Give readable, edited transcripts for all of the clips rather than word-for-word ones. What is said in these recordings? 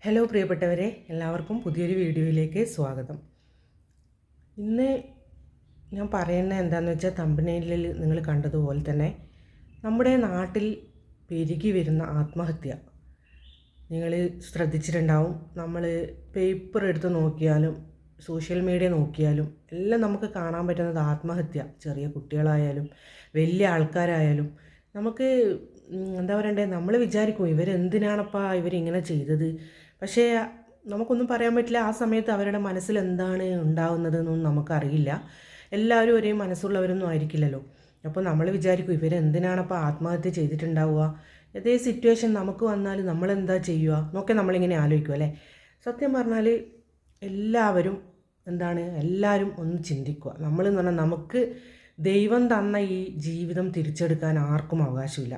Hello പ്രിയപ്പെട്ടവരെ, എല്ലാവർക്കും പുതിയൊരു വീഡിയോയിലേക്ക് സ്വാഗതം. ഇന്ന് ഞാൻ പറയുന്നത് എന്താണെന്ന് വെച്ചാൽ, തമ്പനെയിലിൽ നിങ്ങൾ കണ്ടതുപോലെ തന്നെ നമ്മുടെ നാട്ടിൽ പെരുകി വരുന്ന ആത്മഹത്യ നിങ്ങൾ ശ്രദ്ധിച്ചിട്ടുണ്ടാവും. നമ്മൾ പേപ്പർ എടുത്ത് നോക്കിയാലും സോഷ്യൽ മീഡിയ നോക്കിയാലും എല്ലാം നമുക്ക് കാണാൻ പറ്റുന്നത് ആത്മഹത്യ. ചെറിയ കുട്ടികളായാലും വലിയ ആൾക്കാരായാലും നമുക്ക് എന്താ പറയണ്ടേ, നമ്മൾ വിചാരിക്കും ഇവരെന്തിനാണപ്പാ ഇവരിങ്ങനെ ചെയ്തത്. പക്ഷേ നമുക്കൊന്നും പറയാൻ പറ്റില്ല. ആ സമയത്ത് അവരുടെ മനസ്സിൽ എന്താണ് ഉണ്ടാകുന്നതെന്നൊന്നും നമുക്കറിയില്ല. എല്ലാവരും ഒരേ മനസ്സുള്ളവരൊന്നും ആയിരിക്കില്ലല്ലോ. അപ്പോൾ നമ്മൾ വിചാരിക്കും ഇവരെന്തിനാണപ്പോൾ ആത്മഹത്യ ചെയ്തിട്ടുണ്ടാവുക, ഏതേ സിറ്റുവേഷൻ നമുക്ക് വന്നാൽ നമ്മളെന്താ ചെയ്യുക എന്നൊക്കെ നമ്മളിങ്ങനെ ആലോചിക്കും അല്ലേ. സത്യം പറഞ്ഞാൽ എല്ലാവരും ഒന്ന് ചിന്തിക്കുക. നമ്മളെന്ന് പറഞ്ഞാൽ നമുക്ക് ദൈവം തന്ന ഈ ജീവിതം തിരിച്ചെടുക്കാൻ ആർക്കും അവകാശമില്ല,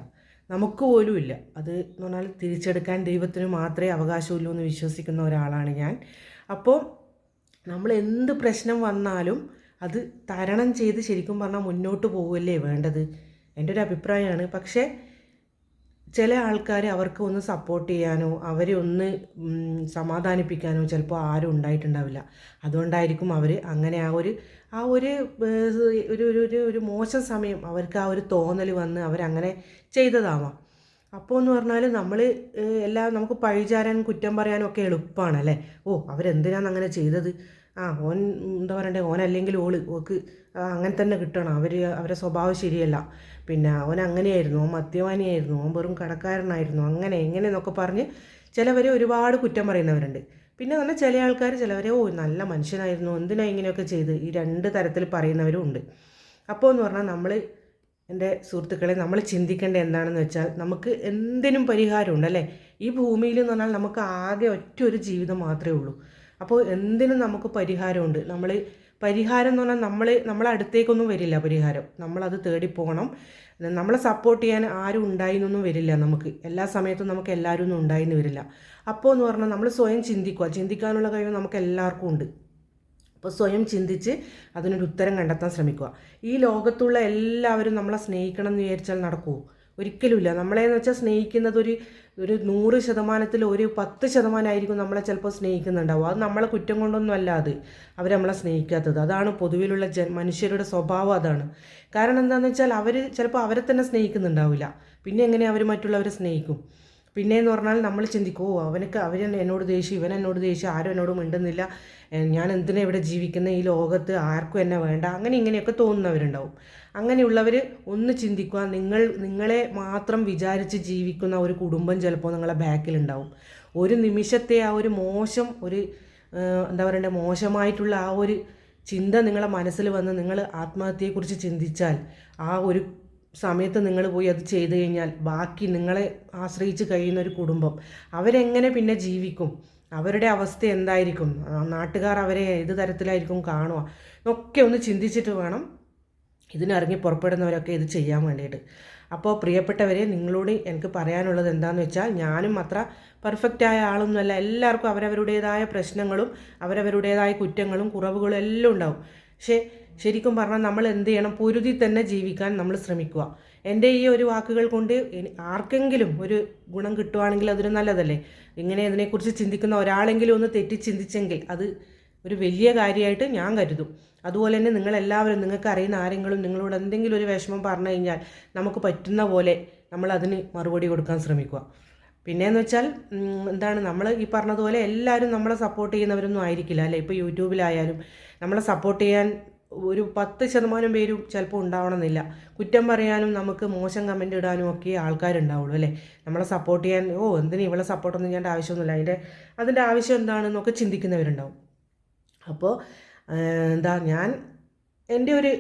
നമുക്ക് പോലും ഇല്ല. അത് എന്ന് പറഞ്ഞാൽ തിരിച്ചെടുക്കാൻ ദൈവത്തിന് മാത്രമേ അവകാശമുള്ളൂ എന്ന് വിശ്വസിക്കുന്ന ഒരാളാണ് ഞാൻ. അപ്പോൾ നമ്മൾ എന്ത് പ്രശ്നം വന്നാലും അത് തരണം ചെയ്ത് ശരിക്കും പറഞ്ഞാൽ മുന്നോട്ട് പോവുകയല്ലേ വേണ്ടത്, എൻ്റെ ഒരു അഭിപ്രായമാണ്. പക്ഷേ ചില ആൾക്കാർ അവർക്ക് ഒന്ന് സപ്പോർട്ട് ചെയ്യാനോ അവരെ ഒന്ന് സമാധാനിപ്പിക്കാനോ ചിലപ്പോൾ ആരും ഉണ്ടായിട്ടുണ്ടാവില്ല. അതുകൊണ്ടായിരിക്കും അവർ അങ്ങനെ ആ ഒരു ഒരു ഒരു ഒരു മോശം സമയം അവർക്ക് ആ ഒരു തോന്നൽ വന്ന് അവരങ്ങനെ ചെയ്തതാവാം. അപ്പോൾ എന്ന് പറഞ്ഞാൽ നമ്മൾ എല്ലാം നമുക്ക് പഴിചാരാനും കുറ്റം പറയാനും ഒക്കെ എളുപ്പമാണല്ലേ. അവരെന്തിനാണ് അങ്ങനെ ചെയ്തത്, ഓൻ എന്താ പറയണ്ടേ, ഓനല്ലെങ്കിൽ ഓക്ക് അങ്ങനെ തന്നെ കിട്ടണം, അവരെ സ്വഭാവം ശരിയല്ല, പിന്നെ ഓൻ അങ്ങനെയായിരുന്നു, ഓൻ മദ്യപാനിയായിരുന്നു, ഓൻ വെറും കടക്കാരനായിരുന്നു, അങ്ങനെ എന്നൊക്കെ പറഞ്ഞ് ചിലവരെ ഒരുപാട് കുറ്റം പറയുന്നവരുണ്ട്. പിന്നെ പറഞ്ഞാൽ ചില ആൾക്കാർ ചിലവരെ നല്ല മനുഷ്യനായിരുന്നു, എന്തിനാ ഇങ്ങനെയൊക്കെ ചെയ്ത്, ഈ രണ്ട് തരത്തിൽ പറയുന്നവരും ഉണ്ട്. അപ്പോൾ എന്ന് പറഞ്ഞാൽ എൻ്റെ സുഹൃത്തുക്കളെ, നമ്മൾ ചിന്തിക്കേണ്ടത് എന്താണെന്ന് വെച്ചാൽ, നമുക്ക് എന്തിനും പരിഹാരമുണ്ട് അല്ലേ. ഈ ഭൂമിയിൽ എന്ന് പറഞ്ഞാൽ നമുക്ക് ആകെ ഒറ്റൊരു ജീവിതം മാത്രമേ ഉള്ളൂ. അപ്പോൾ എന്തിനും നമുക്ക് പരിഹാരമുണ്ട്. പരിഹാരം എന്ന് പറഞ്ഞാൽ നമ്മളെ അടുത്തേക്കൊന്നും വരില്ല പരിഹാരം, നമ്മളത് തേടിപ്പോകണം. നമ്മളെ സപ്പോർട്ട് ചെയ്യാൻ ആരും ഉണ്ടായിന്നൊന്നും വരില്ല, നമുക്ക് എല്ലാ സമയത്തും നമുക്ക് എല്ലാവരും ഒന്നും ഉണ്ടായിന്ന് വരില്ല. അപ്പോൾ എന്ന് പറഞ്ഞാൽ നമ്മൾ സ്വയം ചിന്തിക്കാനുള്ള കഴിവ് നമുക്ക് എല്ലാവർക്കും ഉണ്ട്. അപ്പോൾ സ്വയം ചിന്തിച്ച് അതിനൊരു ഉത്തരം കണ്ടെത്താൻ ശ്രമിക്കുക. ഈ ലോകത്തുള്ള എല്ലാവരും നമ്മളെ സ്നേഹിക്കണം എന്ന് വിചാരിച്ചാൽ നടക്കുമോ? ഒരിക്കലുമില്ല. നമ്മളെന്ന് വെച്ചാൽ സ്നേഹിക്കുന്നത് ഒരു 100% ഒരു 10% നമ്മളെ ചിലപ്പോൾ സ്നേഹിക്കുന്നുണ്ടാവും. അത് നമ്മളെ കുറ്റം കൊണ്ടൊന്നും അല്ല അവർ നമ്മളെ സ്നേഹിക്കാത്തത്. അതാണ് പൊതുവിലുള്ള മനുഷ്യരുടെ സ്വഭാവം അതാണ്. കാരണം എന്താണെന്ന് വെച്ചാൽ അവർ ചിലപ്പോൾ അവരെ തന്നെ സ്നേഹിക്കുന്നുണ്ടാവില്ല, പിന്നെ എങ്ങനെ അവർ മറ്റുള്ളവരെ സ്നേഹിക്കും? പിന്നെയെന്ന് പറഞ്ഞാൽ നമ്മൾ ചിന്തിക്കും, എന്നോട് ദേഷ്യം, ഇവൻ എന്നോട് ദേഷ്യം, ആരും എന്നോട് മിണ്ടുന്നില്ല, ഞാൻ എന്തിനാ ഇവിടെ ജീവിക്കുന്ന, ഈ ലോകത്ത് ആർക്കും എന്നെ വേണ്ട, അങ്ങനെ ഇങ്ങനെയൊക്കെ തോന്നുന്നവരുണ്ടാവും. അങ്ങനെയുള്ളവർ ഒന്ന് ചിന്തിക്കുക, നിങ്ങളെ മാത്രം വിചാരിച്ച് ജീവിക്കുന്ന ഒരു കുടുംബം ചിലപ്പോൾ നിങ്ങളെ ബാക്കിലുണ്ടാവും. ഒരു നിമിഷത്തെ ആ ഒരു എന്താ പറയണ്ടേ, മോശമായിട്ടുള്ള ആ ഒരു ചിന്ത നിങ്ങളെ മനസ്സിൽ വന്ന് നിങ്ങൾ ആത്മഹത്യയെക്കുറിച്ച് ചിന്തിച്ചാൽ, ആ ഒരു സമയത്ത് നിങ്ങൾ പോയി അത് ചെയ്തു കഴിഞ്ഞാൽ ബാക്കി നിങ്ങളെ ആശ്രയിച്ച് കഴിയുന്ന ഒരു കുടുംബം അവരെങ്ങനെ പിന്നെ ജീവിക്കും? അവരുടെ അവസ്ഥ എന്തായിരിക്കും? നാട്ടുകാർ അവരെ ഏത് തരത്തിലായിരിക്കും കാണുക എന്നൊക്കെ ഒന്ന് ചിന്തിച്ചിട്ട് വേണം ഇതിനിറങ്ങി പുറപ്പെടുന്നവരൊക്കെ ഇത് ചെയ്യാൻ വേണ്ടിയിട്ട്. അപ്പോൾ പ്രിയപ്പെട്ടവരെ, നിങ്ങളോട് എനിക്ക് പറയാനുള്ളത് എന്താണെന്ന് വെച്ചാൽ, ഞാനും അത്ര പെർഫെക്റ്റായ ആളൊന്നുമല്ല. എല്ലാവർക്കും അവരവരുടേതായ പ്രശ്നങ്ങളും അവരവരുടേതായ കുറ്റങ്ങളും കുറവുകളും എല്ലാം ഉണ്ടാവും. പക്ഷേ ശരിക്കും പറഞ്ഞാൽ നമ്മൾ എന്ത് ചെയ്യണം, പൊരുതി തന്നെ ജീവിക്കാൻ നമ്മൾ ശ്രമിക്കുക. എൻ്റെ ഈ ഒരു വാക്കുകൾ കൊണ്ട് ആർക്കെങ്കിലും ഒരു ഗുണം കിട്ടുവാണെങ്കിൽ അതൊരു നല്ലതല്ലേ. ഇങ്ങനെ ഇതിനെക്കുറിച്ച് ചിന്തിക്കുന്ന ഒരാളെങ്കിലും ഒന്ന് തെറ്റി ചിന്തിച്ചെങ്കിൽ അത് ഒരു വലിയ കാര്യമായിട്ട് ഞാൻ കരുതും. അതുപോലെ തന്നെ നിങ്ങളെല്ലാവരും, നിങ്ങൾക്ക് അറിയുന്ന ആരെങ്കിലും നിങ്ങളോട് എന്തെങ്കിലും ഒരു വിഷമം പറഞ്ഞു കഴിഞ്ഞാൽ നമുക്ക് പറ്റുന്ന പോലെ നമ്മൾ അതിന് മറുപടി കൊടുക്കാൻ ശ്രമിക്കുക. പിന്നെയെന്ന് വെച്ചാൽ നമ്മൾ ഈ പറഞ്ഞതുപോലെ എല്ലാവരും നമ്മളെ സപ്പോർട്ട് ചെയ്യുന്നവരൊന്നും ആയിരിക്കില്ല അല്ലേ. ഇപ്പോൾ യൂട്യൂബിലായാലും നമ്മളെ സപ്പോർട്ട് ചെയ്യാൻ ഒരു 10% പേരും ചിലപ്പോൾ ഉണ്ടാവണമെന്നില്ല. കുറ്റം പറയാനും നമുക്ക് മോശം കമൻ്റ് ഇടാനും ഒക്കെ ആൾക്കാരുണ്ടാവുള്ളൂ അല്ലേ. നമ്മളെ സപ്പോർട്ട് ചെയ്യാൻ എന്തിനാ ഇവളെ സപ്പോർട്ടൊന്നും ചെയ്യേണ്ട ആവശ്യമൊന്നുമില്ല, അതിൻ്റെ ആവശ്യം എന്താണെന്നൊക്കെ ചിന്തിക്കുന്നവരുണ്ടാവും. അപ്പോൾ ഞാൻ എൻ്റെ ഒരു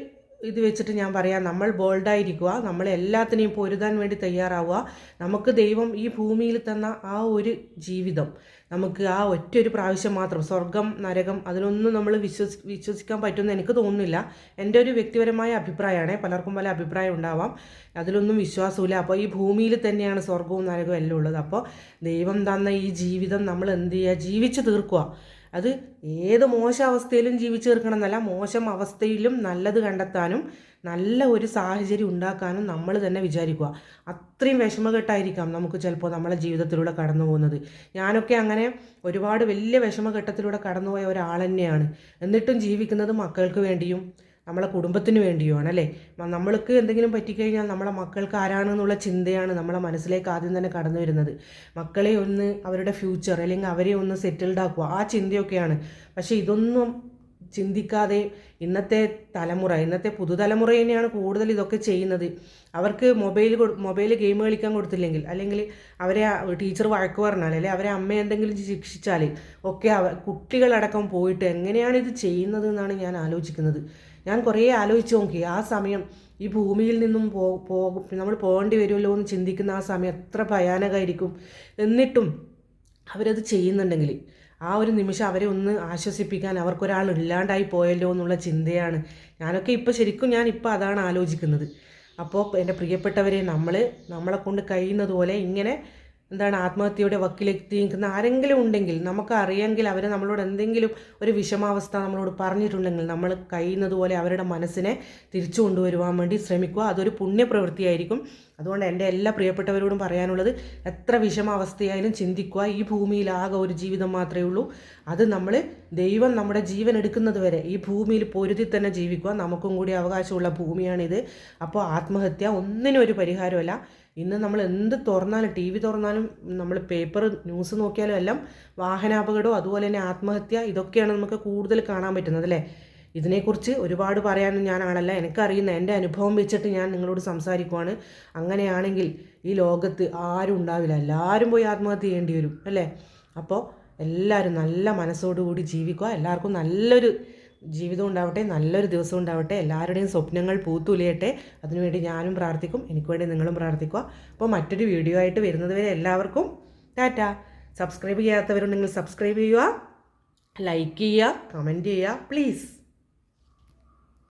ഇത് വെച്ചിട്ട് ഞാൻ പറയാം, നമ്മൾ ബോൾഡായിരിക്കുക, നമ്മൾ എല്ലാത്തിനെയും പൊരുതാൻ വേണ്ടി തയ്യാറാവുക. നമുക്ക് ദൈവം ഈ ഭൂമിയിൽ തന്ന ആ ഒരു ജീവിതം നമുക്ക് ആ ഒറ്റൊരു പ്രാവശ്യം മാത്രം, സ്വർഗം നരകം അതിലൊന്നും നമ്മൾ വിശ്വസിക്കാൻ പറ്റുമെന്ന് എനിക്ക് തോന്നുന്നില്ല. എൻ്റെ ഒരു വ്യക്തിപരമായ അഭിപ്രായമാണ്, പലർക്കും പല അഭിപ്രായം ഉണ്ടാവാം, അതിലൊന്നും വിശ്വാസമില്ല. അപ്പോൾ ഈ ഭൂമിയിൽ തന്നെയാണ് സ്വർഗവും നരകവും എല്ലാം ഉള്ളത്. അപ്പോൾ ദൈവം തന്ന ഈ ജീവിതം നമ്മൾ എന്ത് ചെയ്യുക, ജീവിച്ച് തീർക്കുക. അത് ഏത് മോശം അവസ്ഥയിലും ജീവിച്ചു തീർക്കണം എന്നല്ല, മോശം അവസ്ഥയിലും നല്ലത് കണ്ടെത്താനും നല്ല ഒരു സാഹചര്യം ഉണ്ടാക്കാനും നമ്മൾ തന്നെ വിചാരിക്കുക. അത്രയും വിഷമഘട്ടമായിരിക്കാം നമുക്ക് ചിലപ്പോൾ നമ്മളെ ജീവിതത്തിലൂടെ കടന്നു പോകുന്നത്. ഞാനൊക്കെ അങ്ങനെ ഒരുപാട് വലിയ വിഷമഘട്ടത്തിലൂടെ കടന്നുപോയ ഒരാൾ തന്നെയാണ്. എന്നിട്ടും ജീവിക്കുന്നത് മക്കൾക്ക് വേണ്ടിയും നമ്മളെ കുടുംബത്തിന് വേണ്ടിയുമാണ് അല്ലേ. നമ്മൾക്ക് എന്തെങ്കിലും പറ്റിക്കഴിഞ്ഞാൽ നമ്മളെ മക്കൾക്ക് ആരാണെന്നുള്ള ചിന്തയാണ് നമ്മളെ മനസ്സിലേക്ക് ആദ്യം തന്നെ കടന്നു വരുന്നത്. മക്കളെ ഒന്ന് അവരുടെ ഫ്യൂച്ചർ അല്ലെങ്കിൽ അവരെ ഒന്ന് സെറ്റിൽഡ് ആക്കുക, ആ ചിന്തയൊക്കെയാണ്. പക്ഷേ ഇതൊന്നും ചിന്തിക്കാതെ ഇന്നത്തെ പുതുതലമുറ തന്നെയാണ് കൂടുതൽ ഇതൊക്കെ ചെയ്യുന്നത്. അവർക്ക് മൊബൈൽ ഗെയിം കളിക്കാൻ കൊടുത്തില്ലെങ്കിൽ, അല്ലെങ്കിൽ അവരെ ടീച്ചർ വഴക്ക് പറഞ്ഞാൽ, അല്ലെങ്കിൽ അവരെ അമ്മ എന്തെങ്കിലും ശിക്ഷിച്ചാൽ ഒക്കെ കുട്ടികളടക്കം പോയിട്ട് എങ്ങനെയാണ് ഇത് ചെയ്യുന്നത് എന്നാണ് ഞാൻ ആലോചിക്കുന്നത്. ഞാൻ കുറേ ആലോചിച്ച് നോക്കി. ആ സമയം ഈ ഭൂമിയിൽ നിന്നും നമ്മൾ പോകേണ്ടി വരുമല്ലോ എന്ന് ചിന്തിക്കുന്ന ആ സമയം എത്ര ഭയാനകമായിരിക്കും. എന്നിട്ടും അവരത് ചെയ്യുന്നുണ്ടെങ്കിൽ ആ ഒരു നിമിഷം അവരെ ഒന്ന് ആശ്വസിപ്പിക്കാൻ അവർക്കൊരാൾ ഇല്ലാണ്ടായി പോയല്ലോ എന്നുള്ള ചിന്തയാണ് ഞാനൊക്കെ ശരിക്കും ഞാനിപ്പോൾ അതാണ് ആലോചിക്കുന്നത്. അപ്പോൾ എൻ്റെ പ്രിയപ്പെട്ടവരെ, നമ്മളെ കൊണ്ട് കഴിയുന്നതുപോലെ ഇങ്ങനെ ആത്മഹത്യയുടെ വക്കിലെത്തി നിൽക്കുന്ന ആരെങ്കിലും ഉണ്ടെങ്കിൽ, നമുക്കറിയാമെങ്കിൽ അവർ നമ്മളോട് എന്തെങ്കിലും ഒരു വിഷമാവസ്ഥ നമ്മളോട് പറഞ്ഞിട്ടുണ്ടെങ്കിൽ നമ്മൾ കഴിയുന്നതുപോലെ അവരുടെ മനസ്സിനെ തിരിച്ചു കൊണ്ടുവരുവാൻ വേണ്ടി ശ്രമിക്കുക. അതൊരു പുണ്യപ്രവൃത്തിയായിരിക്കും. അതുകൊണ്ട് എൻ്റെ എല്ലാ പ്രിയപ്പെട്ടവരോടും പറയാനുള്ളത്, എത്ര വിഷമാവസ്ഥയായാലും ചിന്തിക്കുക. ഈ ഭൂമിയിൽ ആകെ ഒരു ജീവിതം മാത്രമേ ഉള്ളൂ. അത് ദൈവം നമ്മുടെ ജീവൻ എടുക്കുന്നത് വരെ ഈ ഭൂമിയിൽ പൊരുതി തന്നെ ജീവിക്കുക. നമുക്കും കൂടി അവകാശമുള്ള ഭൂമിയാണിത്. അപ്പോൾ ആത്മഹത്യ ഒന്നിനും ഒരു പരിഹാരമല്ല. ഇന്ന് നമ്മൾ എന്ത് തുറന്നാലും, TV തുറന്നാലും, നമ്മൾ പേപ്പർ ന്യൂസ് നോക്കിയാലും എല്ലാം വാഹനാപകടവും അതുപോലെ തന്നെ ആത്മഹത്യ, ഇതൊക്കെയാണ് നമുക്ക് കൂടുതൽ കാണാൻ പറ്റുന്നത് അല്ലേ. ഇതിനെക്കുറിച്ച് ഒരുപാട് പറയാനും ഞാൻ ആളല്ല. എനിക്കറിയുന്ന എൻ്റെ അനുഭവം വെച്ചിട്ട് ഞാൻ നിങ്ങളോട് സംസാരിക്കുവാണ്. അങ്ങനെയാണെങ്കിൽ ഈ ലോകത്ത് ആരും ഉണ്ടാവില്ല, എല്ലാവരും പോയി ആത്മഹത്യ ചെയ്യേണ്ടി വരും അല്ലേ. അപ്പോൾ എല്ലാവരും നല്ല മനസ്സോടുകൂടി ജീവിക്കുക. എല്ലാവർക്കും നല്ലൊരു ജീവിതം ഉണ്ടാവട്ടെ, നല്ലൊരു ദിവസം ഉണ്ടാവട്ടെ. എല്ലാവരുടെയും സ്വപ്നങ്ങൾ പൂത്തുലയട്ടെ. അതിനുവേണ്ടി ഞാനും പ്രാർത്ഥിക്കും, എനിക്ക് വേണ്ടി നിങ്ങളും പ്രാർത്ഥിക്കുക. അപ്പോൾ മറ്റൊരു വീഡിയോ ആയിട്ട് വരുന്നത് വരെ എല്ലാവർക്കും ടാറ്റ. സബ്സ്ക്രൈബ് ചെയ്യാത്തവരുണ്ടെങ്കിൽ സബ്സ്ക്രൈബ് ചെയ്യുക, ലൈക്ക് ചെയ്യുക, കമൻറ്റ് ചെയ്യുക പ്ലീസ്.